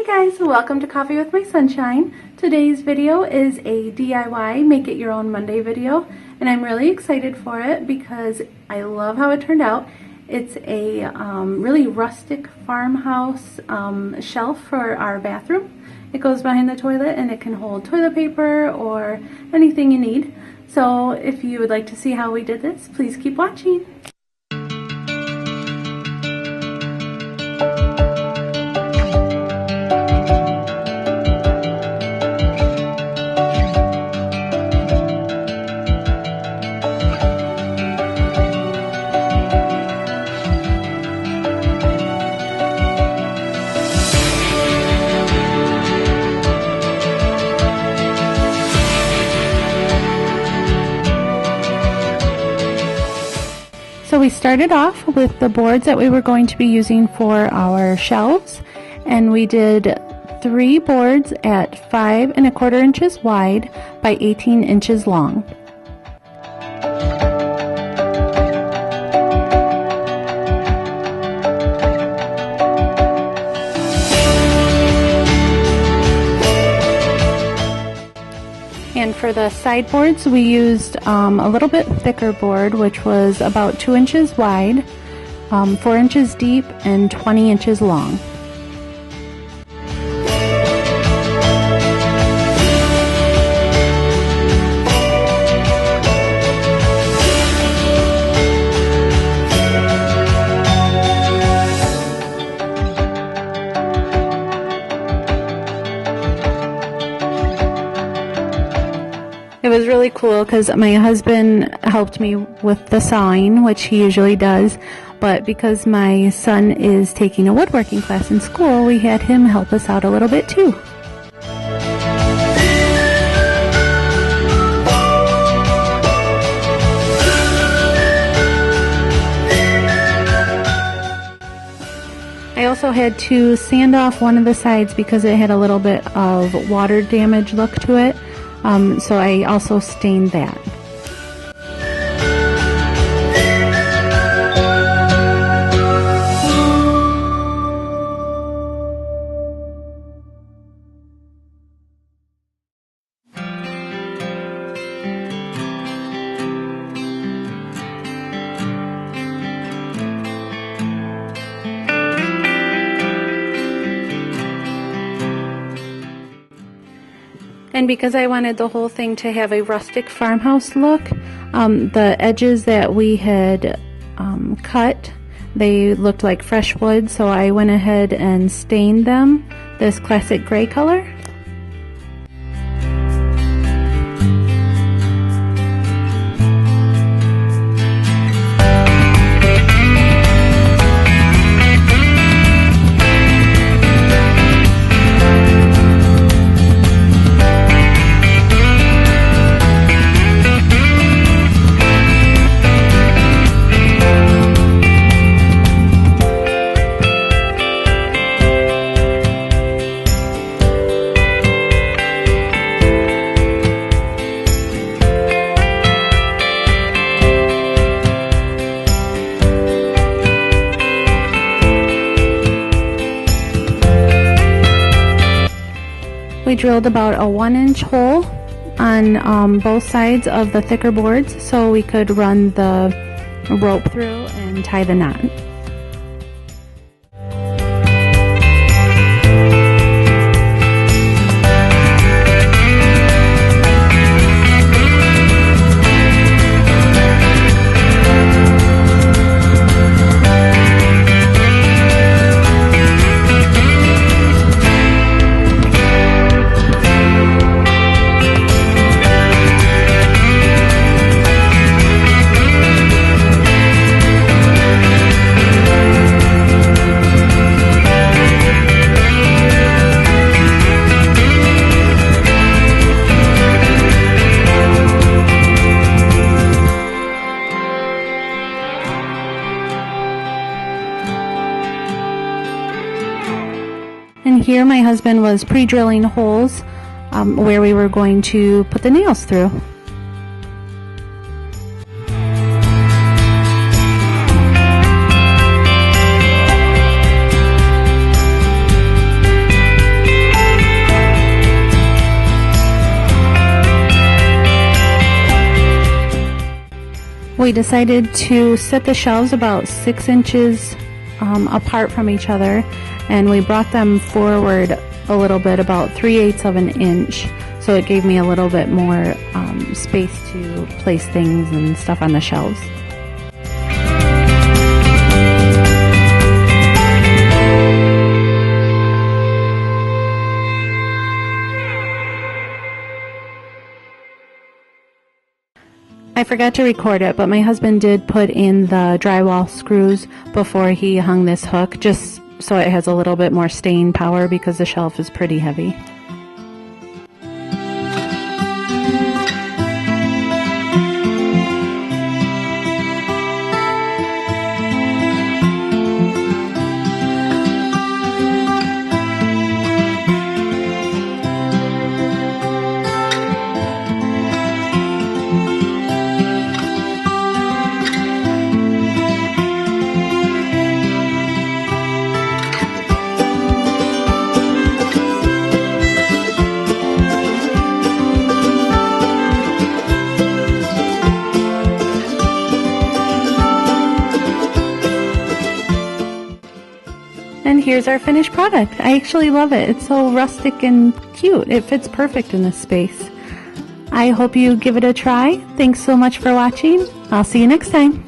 guys, welcome to Coffee with My Sunshine. Today's video is a DIY Make It Your Own Monday video, and I'm really excited for it because I love how it turned out. It's a really rustic farmhouse shelf for our bathroom. It goes behind the toilet and it can hold toilet paper or anything you need. So if you would like to see how we did this, please keep watching. So we started off with the boards that we were going to be using for our shelves, and we did 3 boards at 5 1/4 inches wide by 18 inches long. And for the sideboards, we used a little bit thicker board, which was about 2 inches wide, 4 inches deep, and 20 inches long. It was really cool because my husband helped me with the sawing, which he usually does, but because my son is taking a woodworking class in school, we had him help us out a little bit too. I also had to sand off one of the sides because it had a little bit of water damage look to it. So I also stained that. And because I wanted the whole thing to have a rustic farmhouse look, the edges that we had cut, they looked like fresh wood, so I went ahead and stained them this classic gray color. We drilled about a 1-inch hole on both sides of the thicker boards so we could run the rope through and tie the knot. And here my husband was pre-drilling holes where we were going to put the nails through. We decided to set the shelves about 6 inches apart from each other, and we brought them forward a little bit, about 3/8 of an inch, so it gave me a little bit more space to place things and stuff on the shelves. I forgot to record it, but my husband did put in the drywall screws before he hung this hook, just so it has a little bit more staying power because the shelf is pretty heavy. And here's our finished product. I actually love it. It's so rustic and cute. It fits perfect in this space. I hope you give it a try. Thanks so much for watching. I'll see you next time.